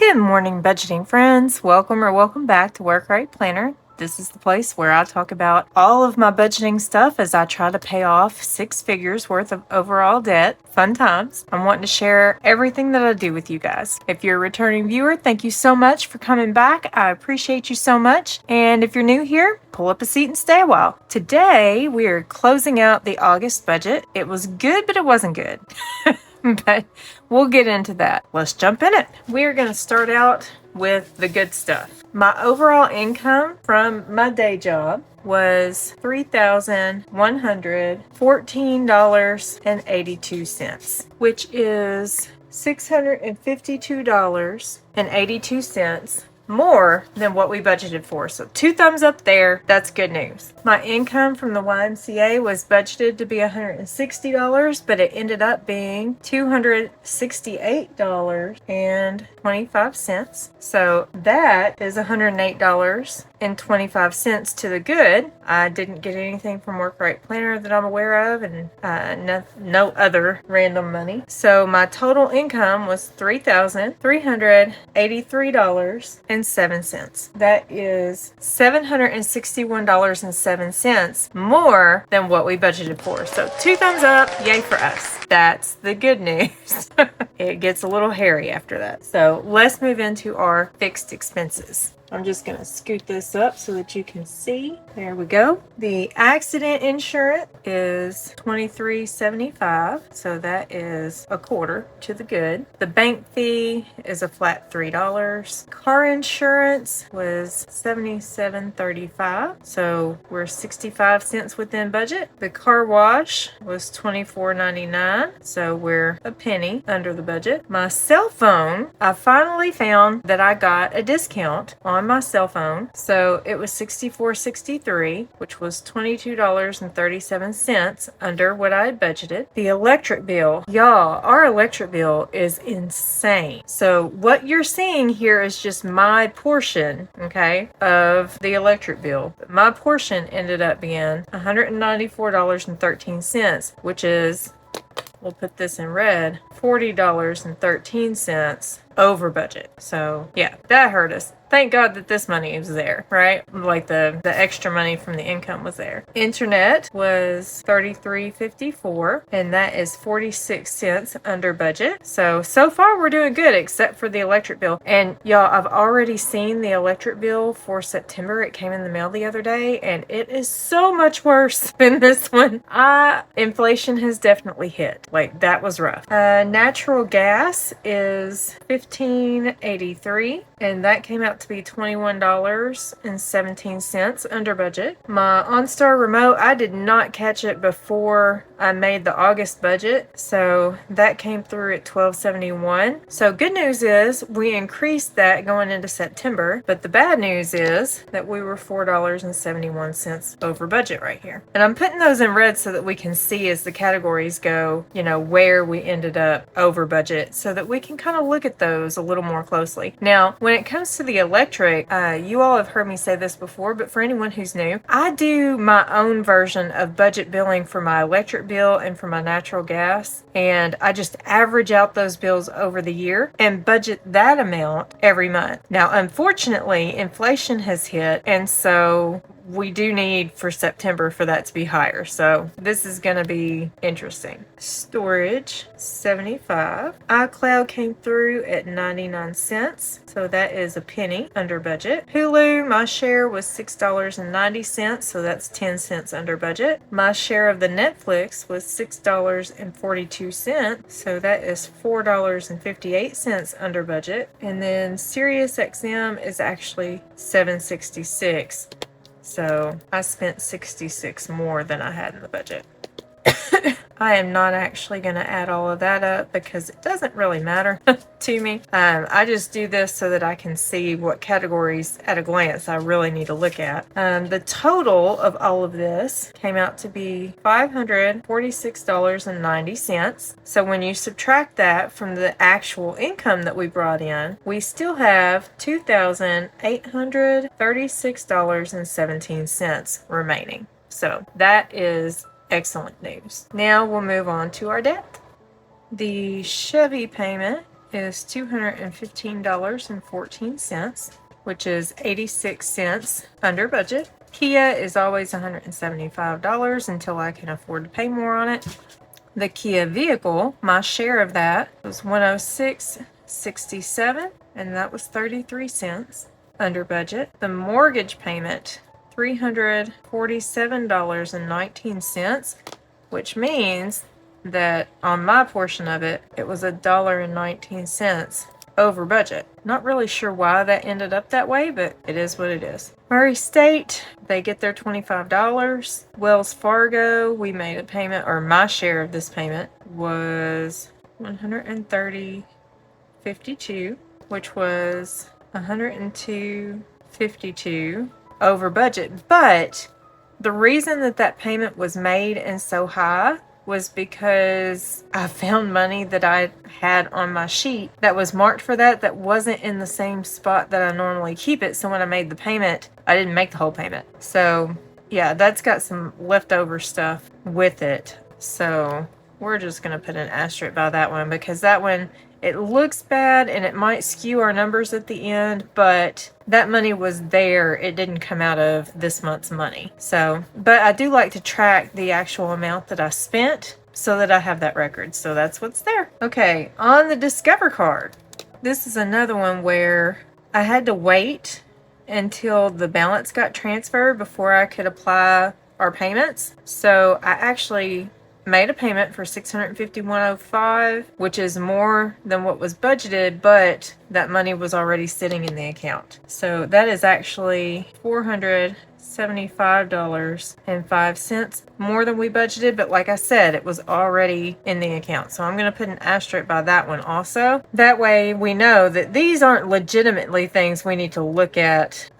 Good morning, budgeting friends. Welcome back to Work Right Planner. This is the place where I talk about all of my budgeting stuff as I try to pay off 6 figures worth of overall debt. Fun times. I'm wanting to share everything that I do with you guys. If you're a returning viewer, thank you so much for coming back. I appreciate you so much. And if you're new here, pull up a seat and stay a while. Today, we are closing out the August budget. It was good, but it wasn't good. But we'll get into that. Let's jump in it. We are going to start out with the good stuff. My overall income from my day job was $3,114.82, which is $652.82 more than what we budgeted for. So 2 thumbs up there. That's good news. My income from the YMCA was budgeted to be $160, but it ended up being $268.25. So that is $108.25 to the good. I didn't get anything from Work Right Planner that I'm aware of, and no other random money. So my total income was $3,383.07. That is $761.07 more than what we budgeted for. So 2 thumbs up, yay for us. That's the good news. It gets a little hairy after that. So let's move into our fixed expenses. I'm just going to scoot this up so that you can see. There we go. The accident insurance is $23.75, so that is a quarter to the good. The bank fee is a flat $3. Car insurance was $77.35, so we're 65 cents within budget. The car wash was $24.99, so we're a penny under the budget. My cell phone, I finally found that I got a discount on my cell phone, so it was $64.63, which was $22.37 under what I had budgeted. The electric bill, y'all, our electric bill is insane. So what you're seeing here is just my portion, okay, of the electric bill. My portion ended up being $194.13, which is, we'll put this in red, $40.13 over budget. So yeah, that hurt us. Thank God that this money was there, right? Like the extra money from the income was there. Internet was $33.54, and that is 46 cents under budget. So far we're doing good, except for the electric bill. And y'all, I've already seen the electric bill for September. It came in the mail the other day, and it is so much worse than this one. Inflation has definitely hit. Like, that was rough. Natural gas is $15.83, and that came out to be $21.17 under budget. My OnStar remote, I did not catch it before I made the August budget, so that came through at $12.71. So good news is we increased that going into September, but the bad news is that we were $4.71 over budget right here. And I'm putting those in red so that we can see as the categories go, where we ended up over budget, so that we can kind of look at those a little more closely. Now, when it comes to the electric, you all have heard me say this before, but for anyone who's new, I do my own version of budget billing for my electric bill and for my natural gas, and I just average out those bills over the year and budget that amount every month. Now, unfortunately, inflation has hit, and so we do need for September for that to be higher. So this is going to be interesting. Storage, $75. iCloud came through at 99 cents. So that is a penny under budget. Hulu, my share was $6.90. So that's 10 cents under budget. My share of the Netflix was $6.42. So that is $4.58 under budget. And then SiriusXM is actually $7.66. So I spent 66 more than I had in the budget. I am not actually going to add all of that up because it doesn't really matter to me. I just do this so that I can see what categories at a glance I really need to look at. The total of all of this came out to be $546.90. So when you subtract that from the actual income that we brought in, we still have $2,836.17 remaining. So that is excellent news. Now we'll move on to our debt. The Chevy payment is $215.14, which is 86 cents under budget. Kia is always $175 until I can afford to pay more on it. The Kia vehicle, my share of that was $106.67, and that was 33 cents under budget. The mortgage payment, $347.19, which means that on my portion of it, it was $1.19 over budget. Not really sure why that ended up that way, but it is what it is. Murray State, they get their $25. Wells Fargo, we made a payment, or my share of this payment was $130.52, which was $102.52 over budget. But the reason that that payment was made and so high was because I found money that I had on my sheet that was marked for that wasn't in the same spot that I normally keep it. So when I made the payment, I didn't make the whole payment. So yeah, that's got some leftover stuff with it. So we're just going to put an asterisk by that one, because that one, it looks bad and it might skew our numbers at the end, but that money was there. It didn't come out of this month's money. So, but I do like to track the actual amount that I spent so that I have that record. So that's what's there. Okay, on the Discover card, this is another one where I had to wait until the balance got transferred before I could apply our payments. So I actually made a payment for $651.05, which is more than what was budgeted, but that money was already sitting in the account. So that is actually $475.05 more than we budgeted, but like I said, it was already in the account. So I'm going to put an asterisk by that one also. That way we know that these aren't legitimately things we need to look at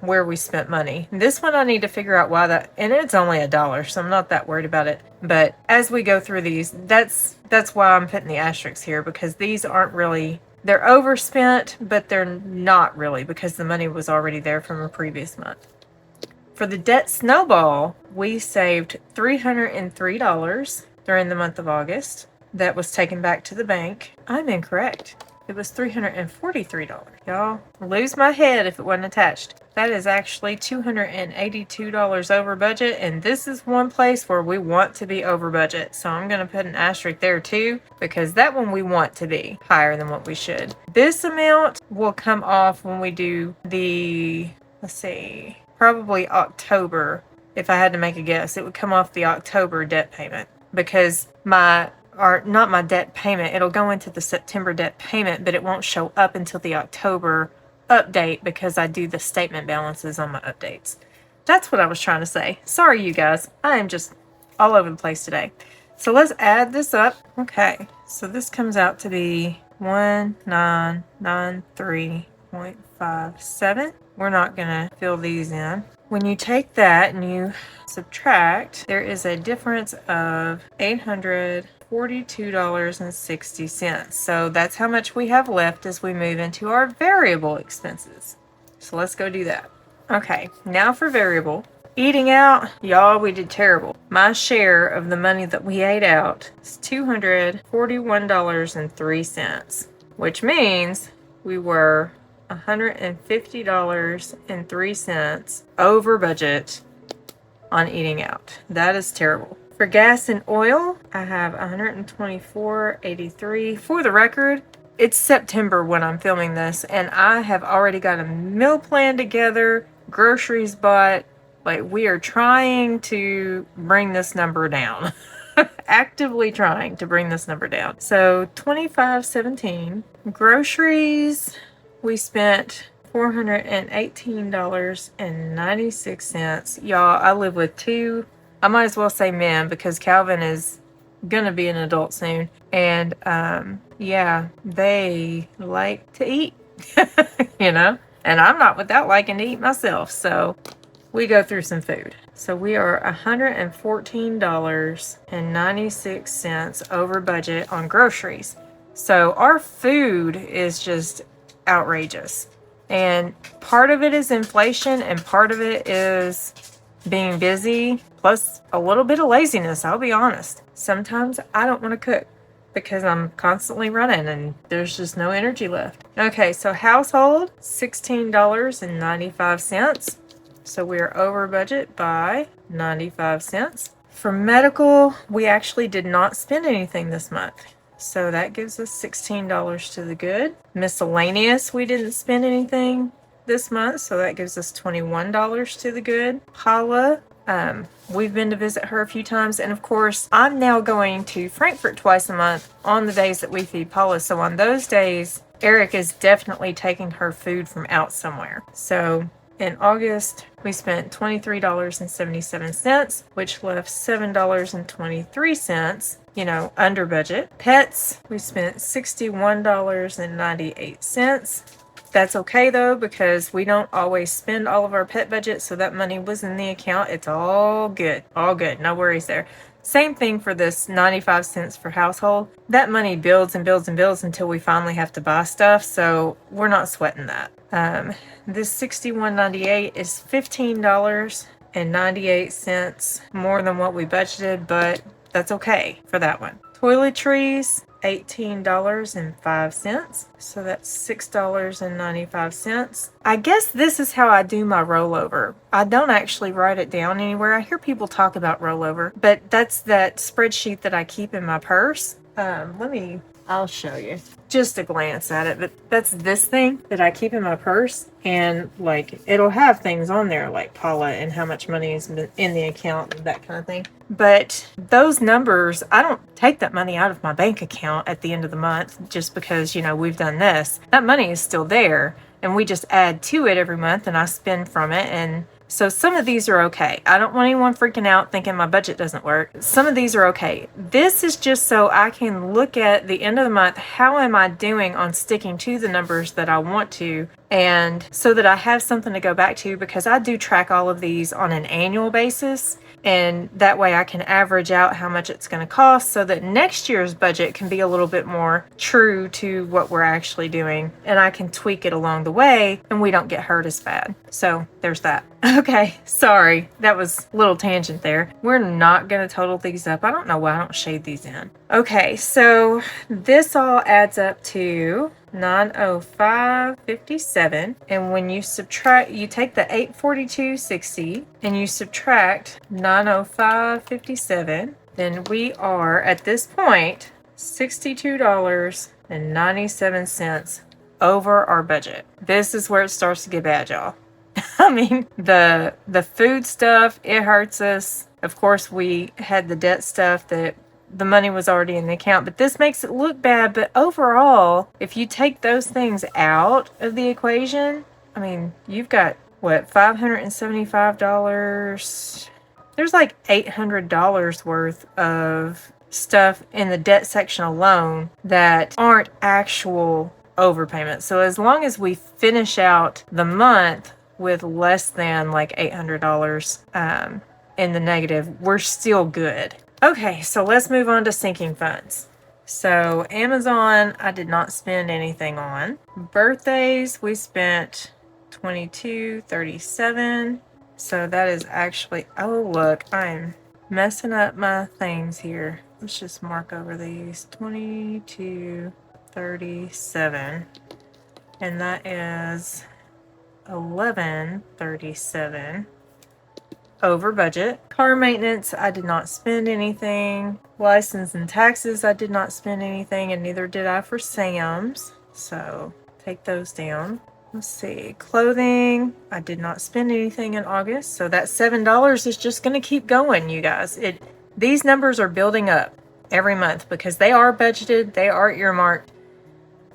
where we spent money. This one I need to figure out why that, and it's only $1, so I'm not that worried about it. But as we go through these, that's why I'm putting the asterisks here, because these aren't really, they're overspent, but they're not really, because the money was already there from a previous month. For the debt snowball, we saved $303 during the month of August. That was taken back to the bank. I'm incorrect. It was $343. Y'all, lose my head if it wasn't attached. That is actually $282 over budget, and this is one place where we want to be over budget. So I'm going to put an asterisk there too, because that one we want to be higher than what we should. This amount will come off when we do the, let's see, probably October. If I had to make a guess, it would come off the October debt payment, because not my debt payment, it'll go into the September debt payment, but it won't show up until the October update, because I do the statement balances on my updates. That's what I was trying to say. Sorry, you guys. I am just all over the place today. So let's add this up. Okay, so this comes out to be 1993.57. We're not going to fill these in. When you take that and you subtract, there is a difference of $842.60. So that's how much we have left as we move into our variable expenses. So let's go do that. Okay, now for variable. Eating out, y'all, we did terrible. My share of the money that we ate out is $241.03, which means we were $150.03 over budget on eating out. That is terrible. For gas and oil, I have $124.83. For the record, it's September when I'm filming this, and I have already got a meal plan together, groceries bought. Like, we are trying to bring this number down. Actively trying to bring this number down. So $25.17. Groceries, we spent $418.96. Y'all, I live with two, I might as well say men, because Calvin is gonna be an adult soon. And yeah, they like to eat, you know, and I'm not without liking to eat myself. So we go through some food. So we are $114.96 over budget on groceries. So our food is just outrageous. And part of it is inflation, and part of it is being busy, plus a little bit of laziness, I'll be honest. Sometimes I don't want to cook. because I'm constantly running and there's just no energy left. Okay, so household, $16.95. So we're over budget by 95 cents. For medical, we actually did not spend anything this month. So that gives us $16 to the good. Miscellaneous, we didn't spend anything this month, so that gives us $21 to the good. Paula, we've been to visit her a few times, and of course, I'm now going to Frankfurt twice a month on the days that we feed Paula. So on those days, Eric is definitely taking her food from out somewhere. So in August, we spent $23.77, which left $7.23, under budget. Pets, we spent $61.98. That's okay though, because we don't always spend all of our pet budget, so that money was in the account. It's all good, no worries there. Same thing for this 95 cents for household. That money builds and builds and builds until we finally have to buy stuff, so we're not sweating that. This $61.98 is $15.98 more than what we budgeted, but that's okay for that one. Toiletries, $18.05. So that's $6.95. I guess this is how I do my rollover. I don't actually write it down anywhere. I hear people talk about rollover, but that's that spreadsheet that I keep in my purse. I'll show you just a glance at it, but that's this thing that I keep in my purse, and like it'll have things on there like Paula and how much money is in the account and that kind of thing. But those numbers, I don't take that money out of my bank account at the end of the month just because, we've done this. That money is still there, and we just add to it every month, and I spend from it. And so some of these are okay. I don't want anyone freaking out thinking my budget doesn't work. Some of these are okay. This is just so I can look at the end of the month, how am I doing on sticking to the numbers that I want to, and so that I have something to go back to, because I do track all of these on an annual basis. And that way I can average out how much it's going to cost so that next year's budget can be a little bit more true to what we're actually doing. And I can tweak it along the way and we don't get hurt as bad. So there's that. Okay, sorry. That was a little tangent there. We're not going to total these up. I don't know why I don't shade these in. Okay, so this all adds up to $905.57, and when you subtract, you take the $842.60 and you subtract $905.57, then we are at this point $62.97 over our budget. This is where it starts to get bad, y'all. I mean, the food stuff, it hurts us. Of course, we had the debt stuff that the money was already in the account, but this makes it look bad. But overall, if you take those things out of the equation, I mean, you've got what, $575? There's like $800 worth of stuff in the debt section alone that aren't actual overpayments. So as long as we finish out the month with less than like $800 in the negative, we're still good. Okay, so let's move on to sinking funds. So Amazon, I did not spend anything on. Birthdays, we spent $22.37. So that is actually, oh look, I'm messing up my things here. Let's just mark over these. $22.37. And that is $11.37. Over budget. Car maintenance, I did not spend anything. License and taxes, I did not spend anything, and neither did I for Sam's. So take those down. Let's see. Clothing, I did not spend anything in August. So that $7 is just going to keep going, you guys. These numbers are building up every month because they are budgeted, they are earmarked.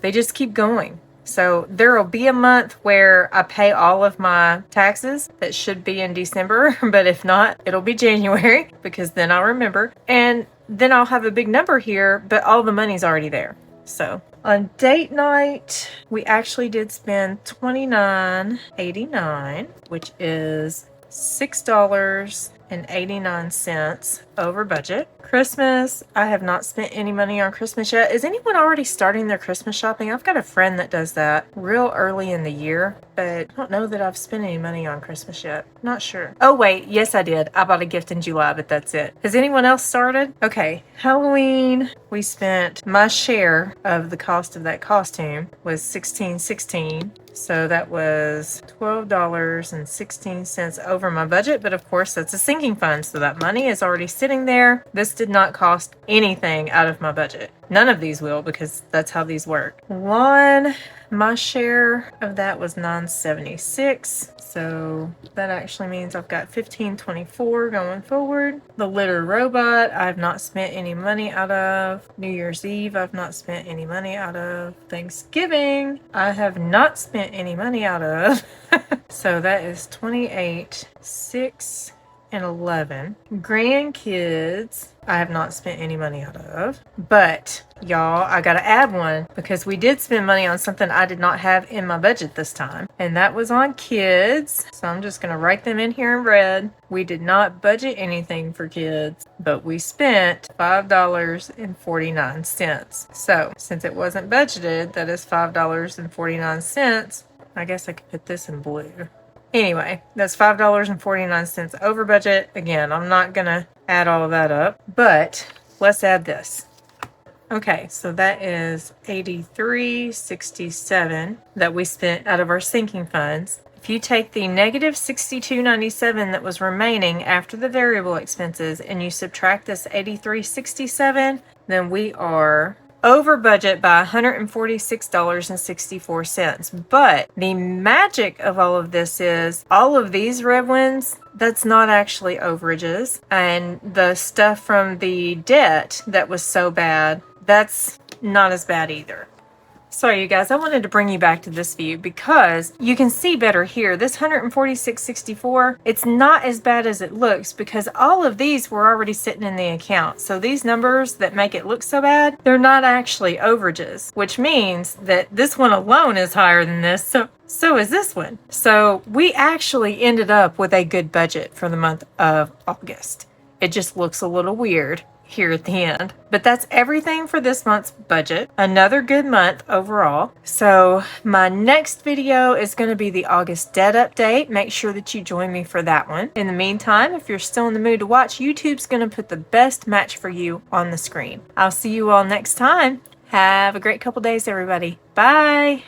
They just keep going. So there will be a month where I pay all of my taxes that should be in December, but if not, it'll be January because then I'll remember. And then I'll have a big number here, but all the money's already there. So on date night, we actually did spend $29.89, which is $6 $1,000,000.89 over budget. Christmas, I have not spent any money on Christmas yet. Is anyone already starting their Christmas shopping? I've got a friend that does that real early in the year, but I don't know that I've spent any money on Christmas yet. Not sure. Oh wait, yes I did. I bought a gift in July, but that's it. Has anyone else started? Okay, Halloween, we spent my share of the cost of that costume was $16.16. So that was $12.16 over my budget, but of course that's a sinking fund, so that money is already sitting there. This did not cost anything out of my budget. None of these will, because that's how these work. Lawn, my share of that was $9.76. So that actually means I've got $15.24 going forward. The litter robot, I've not spent any money out of. New Year's Eve, I've not spent any money out of. Thanksgiving, I have not spent any money out of. So that is 28, 6, and 11. Grandkids, I have not spent any money out of. But y'all, I gotta add one because we did spend money on something I did not have in my budget this time, and that was on kids. So I'm just gonna write them in here in red. We did not budget anything for kids, but we spent $5.49. So since it wasn't budgeted, that is $5.49. I guess I could put this in blue. Anyway, that's $5.49 over budget. Again, I'm not gonna add all of that up, but let's add this. Okay, so that is $83.67 that we spent out of our sinking funds. If you take the negative $62.97 that was remaining after the variable expenses and you subtract this $83.67, then we are over budget by $146.64. But the magic of all of this is all of these red ones, that's not actually overages. And the stuff from the debt that was so bad, that's not as bad either. Sorry, you guys, I wanted to bring you back to this view because you can see better here. This $146.64, it's not as bad as it looks because all of these were already sitting in the account. So these numbers that make it look so bad, they're not actually overages, which means that this one alone is higher than this. So is this one. So we actually ended up with a good budget for the month of August. It just looks a little weird here at the end. But that's everything for this month's budget. Another good month overall. So my next video is going to be the August debt update. Make sure that you join me for that one. In the meantime, if you're still in the mood to watch, YouTube's going to put the best match for you on the screen. I'll see you all next time. Have a great couple days, everybody. Bye.